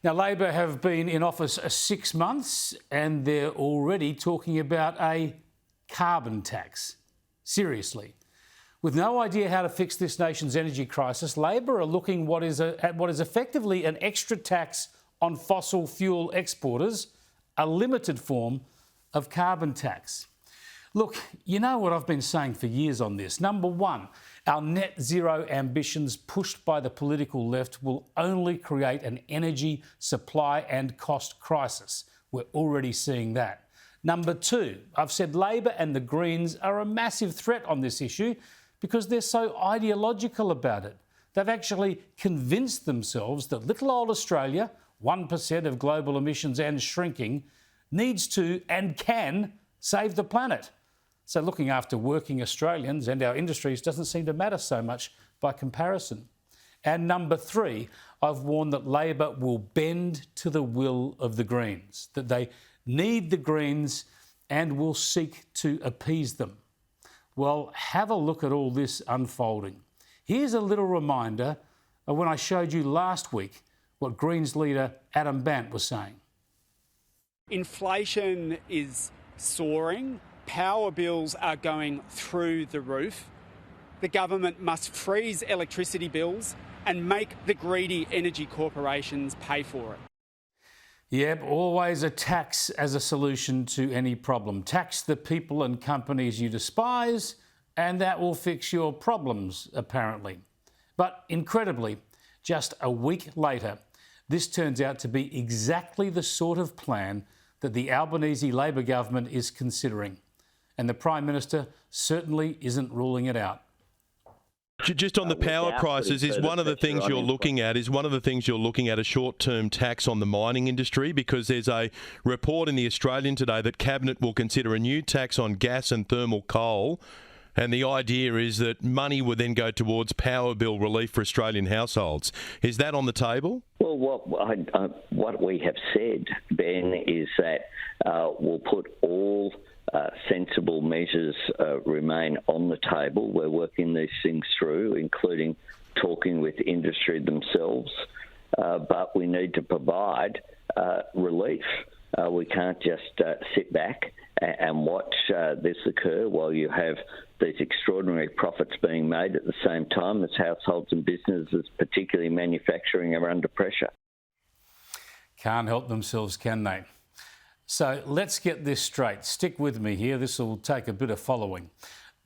Now, Labor have been in office 6 months and they're already talking about a carbon tax. Seriously. With no idea how to fix this nation's energy crisis, Labor are looking at what is effectively an extra tax on fossil fuel exporters, a limited form of carbon tax. Look, you know what I've been saying for years on this. Number one, our net zero ambitions pushed by the political left will only create an energy supply and cost crisis. We're already seeing that. Number two, I've said Labor and the Greens are a massive threat on this issue because they're so ideological about it. They've actually convinced themselves that little old Australia, 1% of global emissions and shrinking, needs to and can save the planet. So looking after working Australians and our industries doesn't seem to matter so much by comparison. And number three, I've warned that Labor will bend to the will of the Greens, that they need the Greens and will seek to appease them. Well, have a look at all this unfolding. Here's a little reminder of when I showed you last week what Greens leader Adam Bandt was saying. Inflation is soaring. Power bills are going through the roof. The government must freeze electricity bills and make the greedy energy corporations pay for it. Yep, always a tax as a solution to any problem. Tax the people and companies you despise, and that will fix your problems, apparently. But incredibly, just a week later, this turns out to be exactly the sort of plan that the Albanese Labor government is considering. And the Prime Minister certainly isn't ruling it out. Just on the power prices, is one of the things you're looking at a short-term tax on the mining industry? Because there's a report in the Australian today that Cabinet will consider a new tax on gas and thermal coal, and the idea is that money would then go towards power bill relief for Australian households. Is that on the table? Well, what we have said, Ben, is that we'll put all sensible measures remain on the table. We're working these things through, including talking with industry themselves, but we need to provide relief. We can't just sit back and watch this occur while you have these extraordinary profits being made at the same time as households and businesses, particularly manufacturing, are under pressure. Can't help themselves, can they? So let's get this straight. Stick with me here. This will take a bit of following.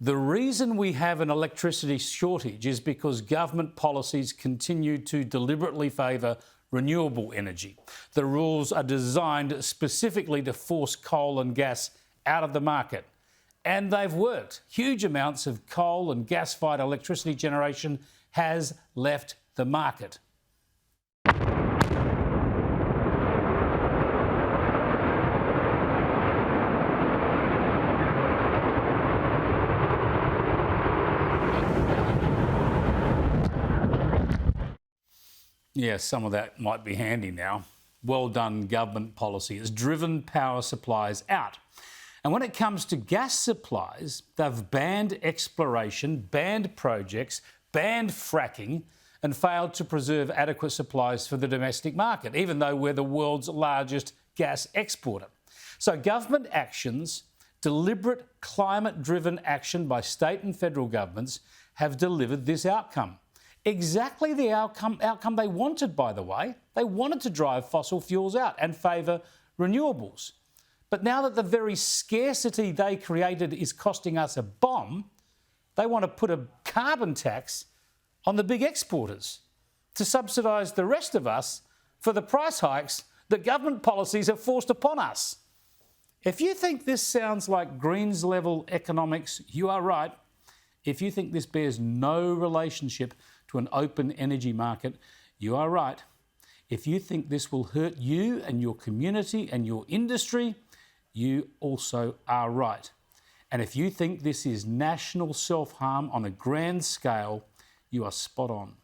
The reason we have an electricity shortage is because government policies continue to deliberately favour renewable energy. The rules are designed specifically to force coal and gas out of the market. And they've worked. Huge amounts of coal and gas-fired electricity generation has left the market. Yeah, some of that might be handy now. Well done, government policy. It's driven power supplies out. And when it comes to gas supplies, they've banned exploration, banned projects, banned fracking, and failed to preserve adequate supplies for the domestic market, even though we're the world's largest gas exporter. So government actions, deliberate climate-driven action by state and federal governments, have delivered this outcome. Exactly the outcome they wanted, by the way. They wanted to drive fossil fuels out and favour renewables. But now that the very scarcity they created is costing us a bomb, they want to put a carbon tax on the big exporters to subsidise the rest of us for the price hikes that government policies have forced upon us. If you think this sounds like Greens-level economics, you are right. If you think this bears no relationship to an open energy market, you are right. If you think this will hurt you and your community and your industry, you also are right. And if you think this is national self-harm on a grand scale, you are spot on.